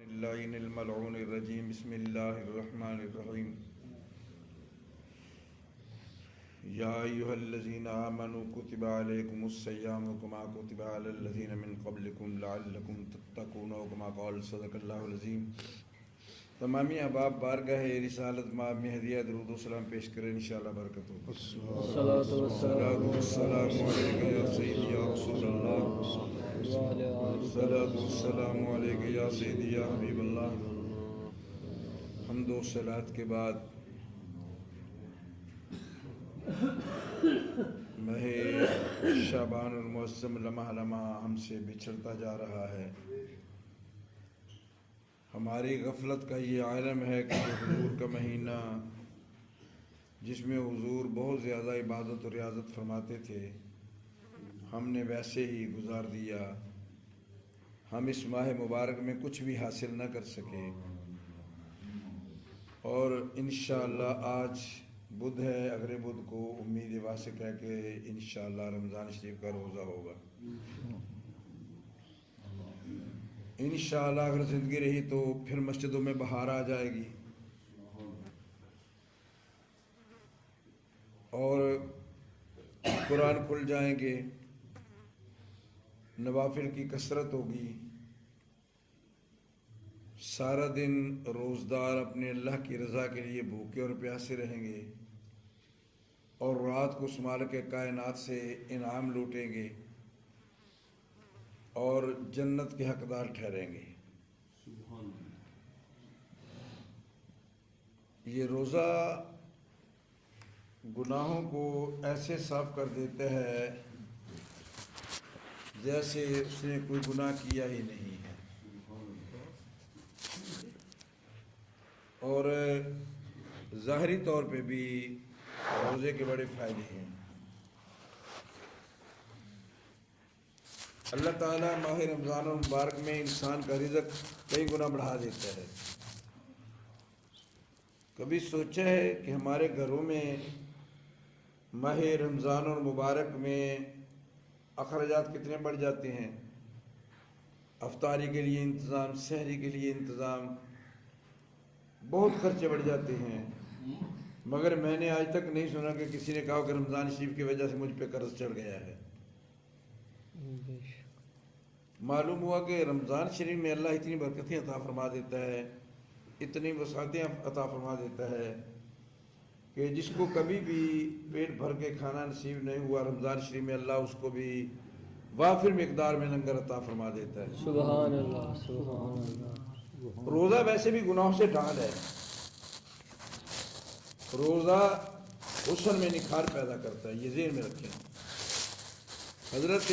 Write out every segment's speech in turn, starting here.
اللعین الملعون الرجیم بسم اللہ الرحمن الرحیم یا ایہا الذین آمنوا کتب علیکم الصیام کما کتب علی الذین من قبلکم لعلکم تتقون کما قال صدق اللہ العظیم۔ تمامی احباب بارگاہ رسالت ماب میں ہدیہ درود و سلام پیش کریں انشاءاللہ برکت ہو۔ الصلاۃ والسلام علیکہ یا سیدی یا رسول اللہ، الصلاۃ والسلام علیکہ یا سیدی یا حبیب اللہ۔ حمد و صلوات کے بعد ماہ شعبان المعظم لمحہ لمحہ ہم سے بچھڑتا جا رہا ہے۔ ہماری غفلت کا یہ عالم ہے کہ حضور کا مہینہ جس میں حضور بہت زیادہ عبادت و ریاضت فرماتے تھے، ہم نے ویسے ہی گزار دیا۔ ہم اس ماہ مبارک میں کچھ بھی حاصل نہ کر سکے، اور انشاءاللہ آج بدھ ہے، اگلے بدھ کو امید واسق ہے کہ انشاءاللہ رمضان شریف کا روزہ ہوگا۔ انشاءاللہ اگر زندگی رہی تو پھر مسجدوں میں بہار آ جائے گی، اور قرآن کھل جائیں گے، نوافل کی کثرت ہوگی، سارا دن روزدار اپنے اللہ کی رضا کے لیے بھوکے اور پیاسے رہیں گے، اور رات کو شمال کے کائنات سے انعام لوٹیں گے اور جنت کے حقدار ٹھہریں گے۔ یہ روزہ گناہوں کو ایسے صاف کر دیتا ہے جیسے اس نے کوئی گناہ کیا ہی نہیں ہے، اور ظاہری طور پہ بھی روزے کے بڑے فائدے ہیں۔ اللہ تعالیٰ ماہ رمضان المبارک میں انسان کا رزق کئی گنا بڑھا دیتا ہے۔ کبھی سوچا ہے کہ ہمارے گھروں میں ماہ رمضان المبارک میں اخراجات کتنے بڑھ جاتے ہیں؟ افطاری کے لیے انتظام، سحری کے لیے انتظام، بہت خرچے بڑھ جاتے ہیں، مگر میں نے آج تک نہیں سنا کہ کسی نے کہا کہ رمضان شریف کی وجہ سے مجھ پہ قرض چڑھ گیا ہے۔ معلوم ہوا کہ رمضان شریف میں اللہ اتنی برکتیں عطا فرما دیتا ہے، اتنی وسعتیں عطا فرما دیتا ہے کہ جس کو کبھی بھی پیٹ بھر کے کھانا نصیب نہیں ہوا، رمضان شریف میں اللہ اس کو بھی وافر مقدار میں لنگر عطا فرما دیتا ہے۔ سبحان اللہ، سبحان اللہ۔ روزہ ویسے بھی گناہوں سے ڈھال ہے۔ روزہ حسن میں نکھار پیدا کرتا ہے، یہ ذہن میں رکھیں۔ حضرت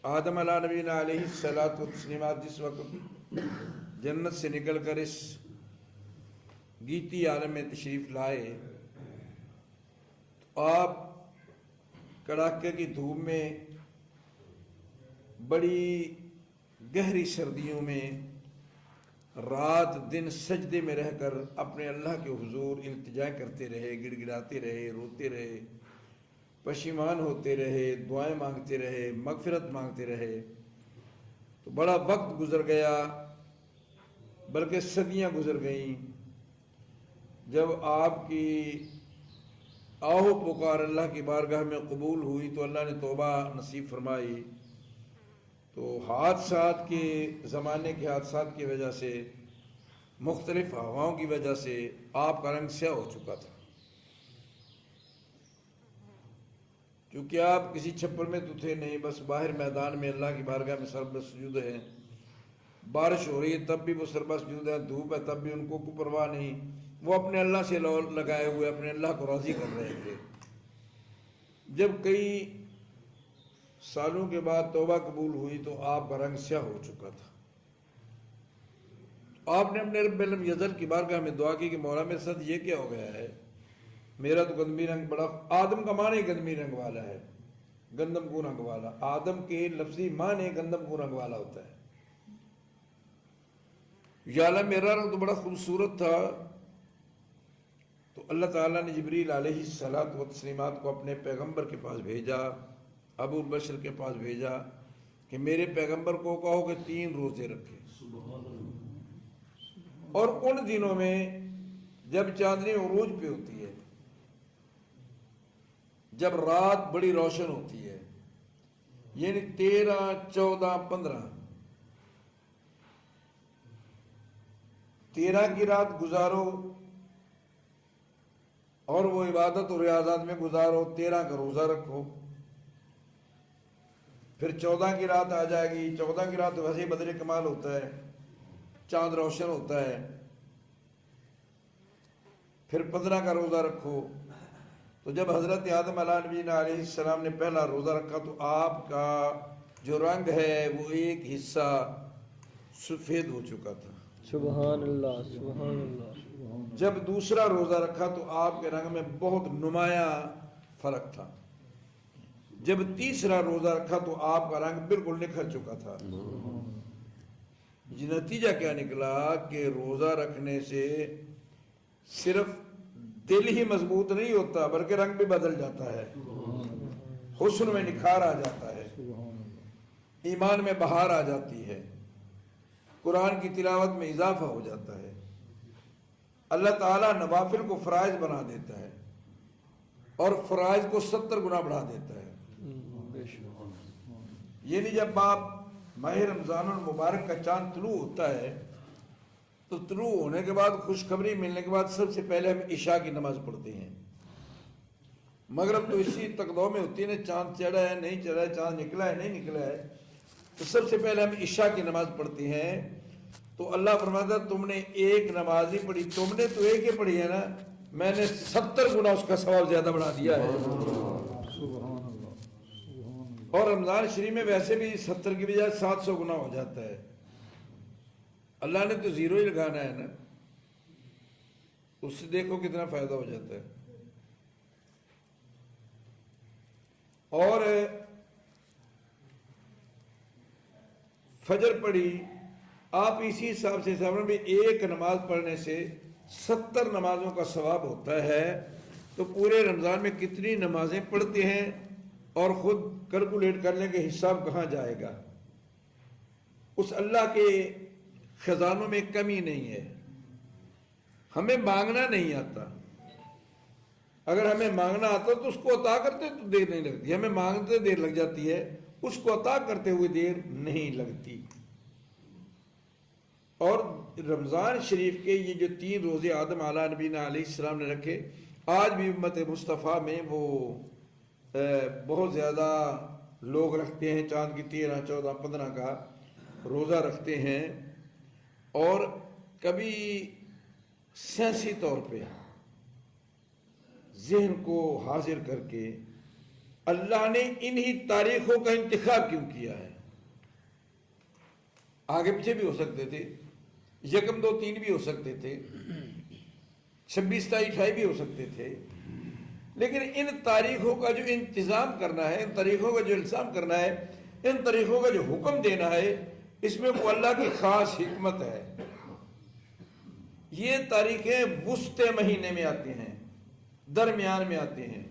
آدم علیہ نبینا علیہ الصلاۃ والتسلیمات جس وقت جنت سے نکل کر اس گیتی عالم میں تشریف لائے تو آپ کڑاکے کی دھوپ میں، بڑی گہری سردیوں میں، رات دن سجدے میں رہ کر اپنے اللہ کے حضور التجا کرتے رہے، گڑ گڑاتے رہے، روتے رہے، پشیمان ہوتے رہے، دعائیں مانگتے رہے، مغفرت مانگتے رہے۔ تو بڑا وقت گزر گیا، بلکہ صدیاں گزر گئیں۔ جب آپ کی آہو پکار اللہ کی بارگاہ میں قبول ہوئی تو اللہ نے توبہ نصیب فرمائی، تو حادثات کے زمانے کے حادثات کی وجہ سے، مختلف ہواؤں کی وجہ سے آپ کا رنگ سیاہ ہو چکا تھا۔ کیونکہ آپ کسی چھپر میں تو تھے نہیں، بس باہر میدان میں اللہ کی بارگاہ میں سربہ سجود ہیں، بارش ہو رہی ہے تب بھی وہ سربہ سجود ہے، دھوپ ہے تب بھی ان کو کوئی پرواہ نہیں، وہ اپنے اللہ سے لگائے ہوئے اپنے اللہ کو راضی کر رہے تھے۔ جب کئی سالوں کے بعد توبہ قبول ہوئی تو آپ کا رنگ سیاہ ہو چکا تھا۔ آپ نے اپنے رب لم یزل کی بارگاہ میں دعا کی کہ مولا میرے ساتھ یہ کیا ہو گیا ہے، میرا تو گندمی رنگ بڑا، آدم کا معنی گندمی رنگ والا ہے، گندم کو رنگ والا، آدم کے لفظی معنی گندم کو رنگ والا ہوتا ہے۔ یا اللہ میرا رنگ تو بڑا خوبصورت تھا، تو اللہ تعالیٰ نے جبریل علیہ الصلاۃ والتسلیمات کو اپنے پیغمبر کے پاس بھیجا، ابو البشر کے پاس بھیجا کہ میرے پیغمبر کو کہو کہ 3 روزے رکھے۔ اور ان دنوں میں جب چاندنی عروج پہ ہوتی ہے، جب رات بڑی روشن ہوتی ہے، یعنی 13، 14، 15، 13 کی رات گزارو اور وہ عبادت اور ریاضات میں گزارو، 13 کا روزہ رکھو، پھر 14 کی رات آ جائے گی، 14 کی رات ویسے ہی بدر کمال ہوتا ہے، چاند روشن ہوتا ہے، پھر 15 کا روزہ رکھو۔ تو جب حضرت آدم علیہ السلام نے پہلا روزہ رکھا تو آپ کا جو رنگ ہے وہ ایک حصہ سفید ہو چکا تھا۔ سبحان اللہ، سبحان اللہ۔ جب دوسرا روزہ رکھا تو آپ کے رنگ میں بہت نمایاں فرق تھا۔ جب تیسرا روزہ رکھا تو آپ کا رنگ بالکل نکھر چکا تھا۔ یہ نتیجہ کیا نکلا کہ روزہ رکھنے سے صرف دل ہی مضبوط نہیں ہوتا بلکہ رنگ بھی بدل جاتا ہے، حسن میں نکھار آ جاتا ہے، ایمان میں بہار آ جاتی ہے، قرآن کی تلاوت میں اضافہ ہو جاتا ہے، اللہ تعالیٰ نوافل کو فرائض بنا دیتا ہے اور فرائض کو 70 گنا بڑھا دیتا ہے۔ یعنی جب آپ ماہ رمضان المبارک کا چاند طلوع ہوتا ہے تو طلوع ہونے کے بعد خوشخبری ملنے کے بعد سب سے پہلے ہم عشاء کی نماز پڑھتے ہیں۔ مغرب تو اسی تقدوں میں ہوتی ہے نا، چاند چڑھا ہے نہیں چڑھا ہے، چاند نکلا ہے نہیں نکلا ہے، تو سب سے پہلے ہم عشاء کی نماز پڑھتے ہیں۔ تو اللہ فرماتا ہے تم نے ایک نماز ہی پڑھی، تم نے تو ایک ہی پڑھی ہے نا، میں نے 70 گنا اس کا ثواب زیادہ بڑھا دیا ہے۔ اور رمضان شریف میں ویسے بھی 70 کی بجائے 700 گنا ہو جاتا ہے۔ اللہ نے تو زیرو ہی لگانا ہے نا، اس سے دیکھو کتنا فائدہ ہو جاتا ہے۔ اور فجر پڑھی آپ اسی حساب سے بھی ایک نماز پڑھنے سے 70 نمازوں کا ثواب ہوتا ہے۔ تو پورے رمضان میں کتنی نمازیں پڑھتے ہیں اور خود کیلکولیٹ کر لیں کہ حساب کہاں جائے گا۔ اس اللہ کے خزانوں میں کمی نہیں ہے۔ ہمیں مانگنا نہیں آتا، اگر ہمیں مانگنا آتا تو اس کو عطا کرتے تو دیر نہیں لگتی، ہمیں مانگتے دیر لگ جاتی ہے، اس کو عطا کرتے ہوئے دیر نہیں لگتی۔ اور رمضان شریف کے یہ جو 3 روزے آدم علیہ السلام نے رکھے، آج بھی امت مصطفیٰ میں وہ بہت زیادہ لوگ رکھتے ہیں، چاند کی 13، 14، 15 کا روزہ رکھتے ہیں، اور کبھی سیاسی طور پہ ذہن کو حاضر کر کے اللہ نے انہی تاریخوں کا انتخاب کیوں کیا ہے؟ آگے پیچھے بھی ہو سکتے تھے، 1، 2، 3 بھی ہو سکتے تھے، 26، 27، 28 بھی ہو سکتے تھے، لیکن ان تاریخوں کا جو انتظام کرنا ہے، ان تاریخوں کا جو الزام کرنا ہے، ان تاریخوں کا جو حکم دینا ہے، اس میں وہ اللہ کی خاص حکمت ہے۔ یہ تاریخیں وسط مہینے میں آتے ہیں، درمیان میں آتے ہیں،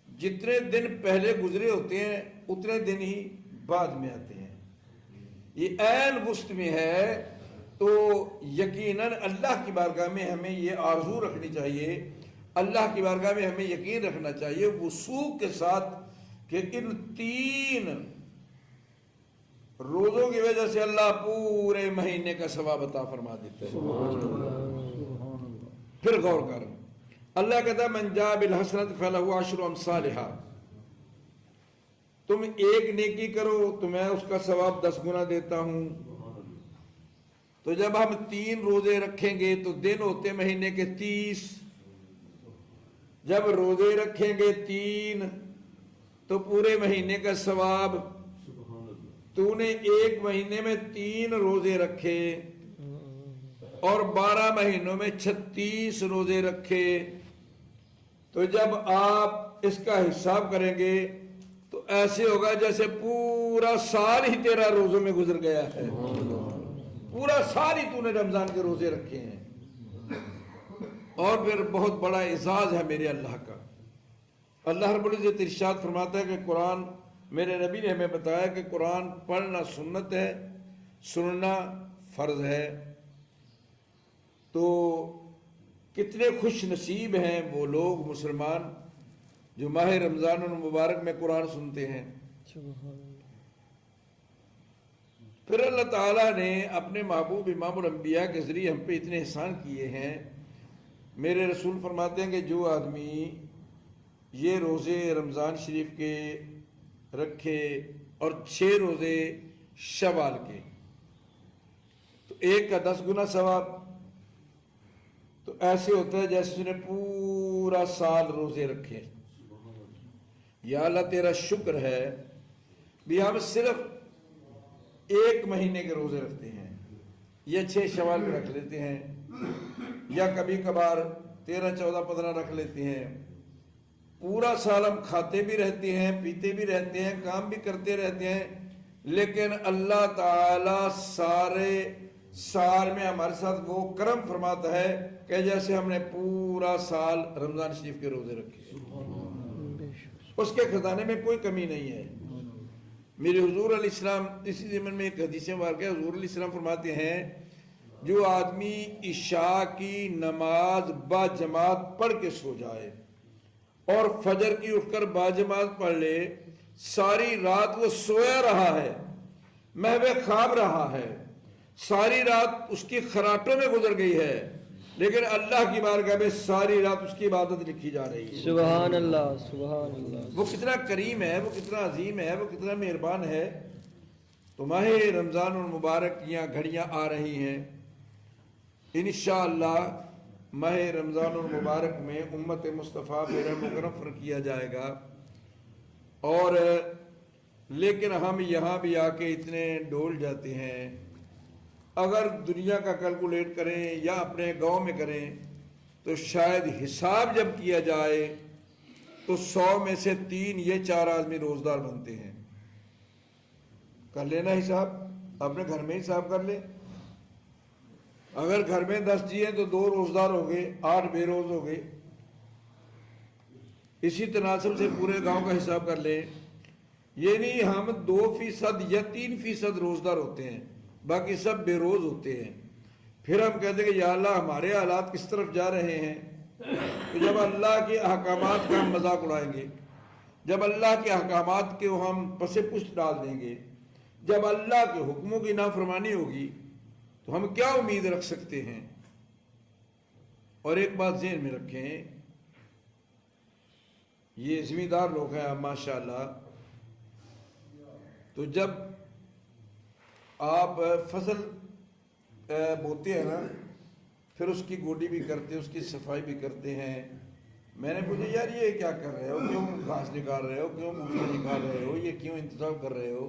جتنے دن پہلے گزرے ہوتے ہیں اتنے دن ہی بعد میں آتے ہیں۔ یہ عین وسط میں ہے، تو یقیناً اللہ کی بارگاہ میں ہمیں یہ آرزو رکھنی چاہیے، اللہ کی بارگاہ میں ہمیں یقین رکھنا چاہیے وثوق کے ساتھ کہ ان 3 روزوں کی وجہ سے اللہ پورے مہینے کا ثواب عطا فرما دیتا ہے۔ پھر غور کر، اللہ کہتا ہے من جاء بالحسنۃ فلہ 10 امثالھا، تم ایک نیکی کرو تو میں اس کا ثواب 10 گنا دیتا ہوں۔ تو جب ہم 3 روزے رکھیں گے تو دن ہوتے مہینے کے 30، جب روزے رکھیں گے 3 تو پورے مہینے کا ثواب، تو نے ایک مہینے میں 3 روزے رکھے اور 12 مہینوں میں 36 روزے رکھے، تو جب آپ اس کا حساب کریں گے تو ایسے ہوگا جیسے پورا سال ہی تیرا روزوں میں گزر گیا ہے، پورا سال ہی تو نے رمضان کے روزے رکھے ہیں۔ اور پھر بہت بڑا اعزاز ہے میرے اللہ کا، اللہ رب العزت ارشاد فرماتا ہے کہ قرآن، میرے نبی نے ہمیں بتایا کہ قرآن پڑھنا سنت ہے، سننا فرض ہے۔ تو کتنے خوش نصیب ہیں وہ لوگ مسلمان جو ماہ رمضان المبارک میں قرآن سنتے ہیں۔ سبحان اللہ۔ پھر اللہ تعالیٰ نے اپنے محبوب امام الانبیاء کے ذریعے ہم پہ اتنے احسان کیے ہیں۔ میرے رسول فرماتے ہیں کہ جو آدمی یہ روزے رمضان شریف کے رکھے اور 6 روزے شوال کے تو ایک کا 10 گنا ثواب، تو ایسے ہوتا ہے جیسے اس نے پورا سال روزے رکھے۔ یا اللہ تیرا شکر ہے بھی ہم صرف 1 مہینے کے روزے رکھتے ہیں یا 6 شوال میں رکھ لیتے ہیں یا کبھی کبھار 13 14 15 رکھ لیتے ہیں۔ پورا سال ہم کھاتے بھی رہتے ہیں، پیتے بھی رہتے ہیں، کام بھی کرتے رہتے ہیں، لیکن اللہ تعالی سارے سال میں ہمارے ساتھ وہ کرم فرماتا ہے کہ جیسے ہم نے پورا سال رمضان شریف کے روزے رکھے۔ اس کے خزانے میں کوئی کمی نہیں ہے۔ میرے حضور علیہ السلام اسی ضمن میں ایک حدیث مبارکہ ہے، حضور علیہ السلام فرماتے ہیں جو آدمی عشاء کی نماز با جماعت پڑھ کے سو جائے اور فجر کی اٹھ کر با جماعت پڑھ لے، ساری رات وہ سویا رہا ہے، محو خواب رہا ہے، ساری رات اس کی خراٹوں میں گزر گئی ہے، لیکن اللہ کی بارگاہ میں ساری رات اس کی عبادت لکھی جا رہی ہے۔ سبحان اللہ، سبحان اللہ۔ وہ کتنا کریم ہے، وہ کتنا عظیم ہے، وہ کتنا مہربان ہے۔ تو ماہ رمضان المبارک یہاں گھڑیاں آ رہی ہیں، انشاءاللہ ماہ رمضان المبارک میں امت مصطفیٰ پہ رحم و کرم کیا جائے گا، اور لیکن ہم یہاں بھی آ کے اتنے ڈول جاتے ہیں۔ اگر دنیا کا کیلکولیٹ کریں یا اپنے گاؤں میں کریں تو شاید حساب جب کیا جائے تو 100 میں سے 3 یا 4 آدمی روزدار بنتے ہیں۔ کر لینا حساب، اپنے گھر میں حساب کر لیں۔ اگر گھر میں 10 جی ہیں تو 2 روزدار ہو گئے، 8 بے روز ہو گئے۔ اسی تناسب سے پورے گاؤں کا حساب کر لیں، یہ نہیں ہم 2% یا 3% روزدار ہوتے ہیں، باقی سب بے روز ہوتے ہیں۔ پھر ہم کہتے ہیں کہ یا اللہ ہمارے حالات کس طرف جا رہے ہیں؟ تو جب اللہ کے احکامات کا ہم مذاق اڑائیں گے، جب اللہ کے احکامات کے ہم پس پشت ڈال دیں گے، جب اللہ کے حکموں کی نافرمانی ہوگی تو ہم کیا امید رکھ سکتے ہیں؟ اور ایک بات ذہن میں رکھیں، یہ ذمہ دار لوگ ہیں ماشاءاللہ، تو جب آپ فصل بوتے ہیں نا، پھر اس کی گوڈی بھی کرتے ہیں، اس کی صفائی بھی کرتے ہیں۔ میں نے پوچھا یار یہ کیا کر رہے ہو، کیوں گھاس نکال رہے ہو، کیوں موٹر نکال رہے ہو، یہ کیوں انتظام کر رہے ہو،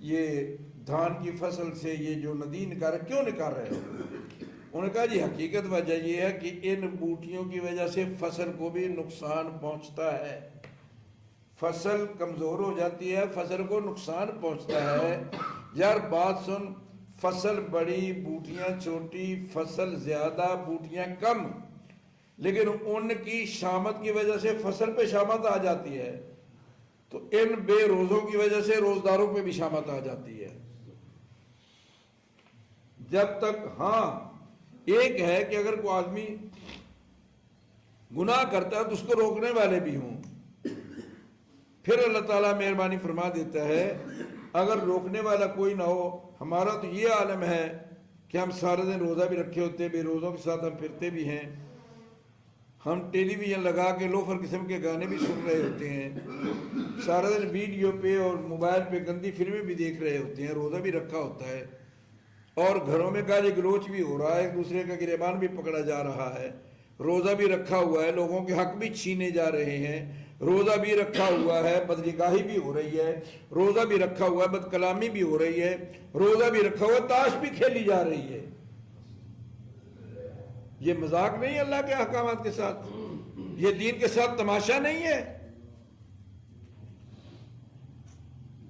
یہ دھان کی فصل سے یہ جو ندی نکال رہے کیوں نکال رہے ہو؟ انہوں نے کہا جی حقیقت وجہ یہ ہے کہ ان بوٹیوں کی وجہ سے فصل کو بھی نقصان پہنچتا ہے، فصل کمزور ہو جاتی ہے، فصل کو نقصان پہنچتا ہے۔ یار بات سن، فصل بڑی بوٹیاں چھوٹی، فصل زیادہ بوٹیاں کم، لیکن ان کی شامت کی وجہ سے فصل پہ شامت آ جاتی ہے، تو ان بے روزوں کی وجہ سے روزداروں پہ بھی شامت آ جاتی ہے۔ جب تک ہاں ایک ہے کہ اگر کوئی آدمی گناہ کرتا ہے تو اس کو روکنے والے بھی ہوں، پھر اللہ تعالیٰ مہربانی فرما دیتا ہے۔ اگر روکنے والا کوئی نہ ہو، ہمارا تو یہ عالم ہے کہ ہم سارے دن روزہ بھی رکھے ہوتے ہیں، بے روزوں کے ساتھ ہم پھرتے بھی ہیں، ہم ٹیلی ویژن لگا کے لوفر قسم کے گانے بھی سن رہے ہوتے ہیں، سارا دن ویڈیو پہ اور موبائل پہ گندی فلمیں بھی دیکھ رہے ہوتے ہیں، روزہ بھی رکھا ہوتا ہے، اور گھروں میں گالی گلوچ بھی ہو رہا ہے، ایک دوسرے کا گریبان بھی پکڑا جا رہا ہے، روزہ بھی رکھا ہوا ہے، لوگوں کے حق بھی چھینے جا رہے ہیں، روزہ بھی رکھا ہوا ہے، بدنگاہی بھی ہو رہی ہے، روزہ بھی رکھا ہوا ہے، بد کلامی بھی ہو رہی ہے، روزہ بھی رکھا ہوا ہے، تاش بھی کھیلی جا رہی ہے۔ یہ مذاق نہیں ہے اللہ کے احکامات کے ساتھ، یہ دین کے ساتھ تماشا نہیں ہے۔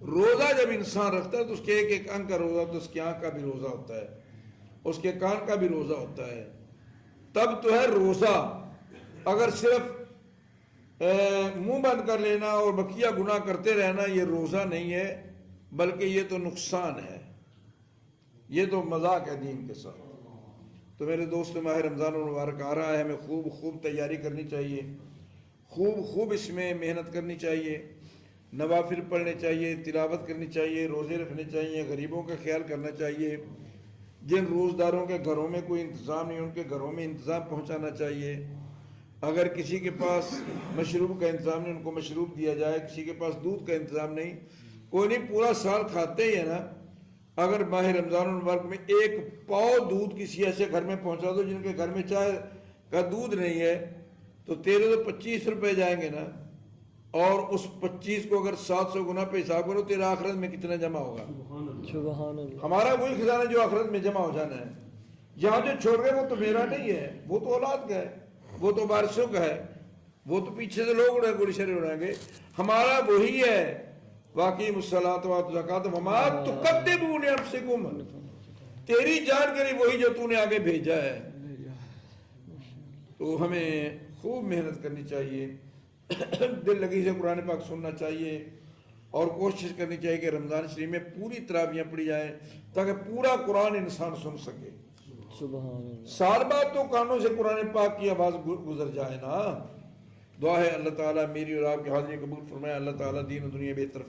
روزہ جب انسان رکھتا ہے تو اس کے ایک ایک انگ کا روزہ ہوتا ہے، اس کی آنکھ کا بھی روزہ ہوتا ہے، اس کے کان کا بھی روزہ ہوتا ہے، تب تو ہے روزہ۔ اگر صرف منہ بند کر لینا اور بقیہ گناہ کرتے رہنا یہ روزہ نہیں ہے، بلکہ یہ تو نقصان ہے، یہ تو مذاق ہے دین کے ساتھ۔ تو میرے دوست ماہ رمضان المبارک آ رہا ہے، ہمیں خوب خوب تیاری کرنی چاہیے، خوب خوب اس میں محنت کرنی چاہیے، نوافل پڑھنے چاہیے، تلاوت کرنی چاہیے، روزے رکھنے چاہیے، غریبوں کا خیال کرنا چاہیے، جن روزداروں کے گھروں میں کوئی انتظام نہیں ان کے گھروں میں انتظام پہنچانا چاہیے، اگر کسی کے پاس مشروب کا انتظام نہیں ان کو مشروب دیا جائے، کسی کے پاس دودھ کا انتظام نہیں، کوئی نہیں پورا سال کھاتے ہی ہے نا، اگر ماہ رمضان المبارک میں ایک پاؤ دودھ کسی ایسے گھر میں پہنچا دو جن کے گھر میں چائے کا دودھ نہیں ہے تو تیرے تو 25 روپے جائیں گے نا، اور اس 25 کو اگر 700 گنا پہ حساب کرو تیرا آخرت میں کتنا جمع ہوگا؟ سبحان اللہ. ہمارا وہی خزانہ جو آخرت میں جمع ہو جانا ہے، یہاں جو چھوڑ گئے وہ تو میرا نہیں ہے، وہ تو اولاد کا ہے، وہ تو وارثوں کا ہے، وہ تو پیچھے سے لوگ اڑے گولی شرے اڑائیں گے، ہمارا وہی ہے. واقعی الصلاۃ وآتوا الزکاۃ وما تقدموا لانفسکم، تیری جان کے لیے وہی جو تو نے آگے بھیجا ہے. تو ہمیں خوب محنت کرنی چاہیے، دل لگی سے قرآن پاک سننا چاہیے، اور کوشش کرنی چاہیے کہ رمضان شریف میں پوری تراویحیں پڑھی جائیں تاکہ پورا قرآن انسان سن سکے. سبحان اللہ. سال بعد تو کانوں سے قرآن پاک کی آواز گزر جائے نا. دعا ہے اللہ تعالیٰ میری اور آپ کی حاضری قبول فرمائے، اللہ تعالیٰ دین و دنیا بہتر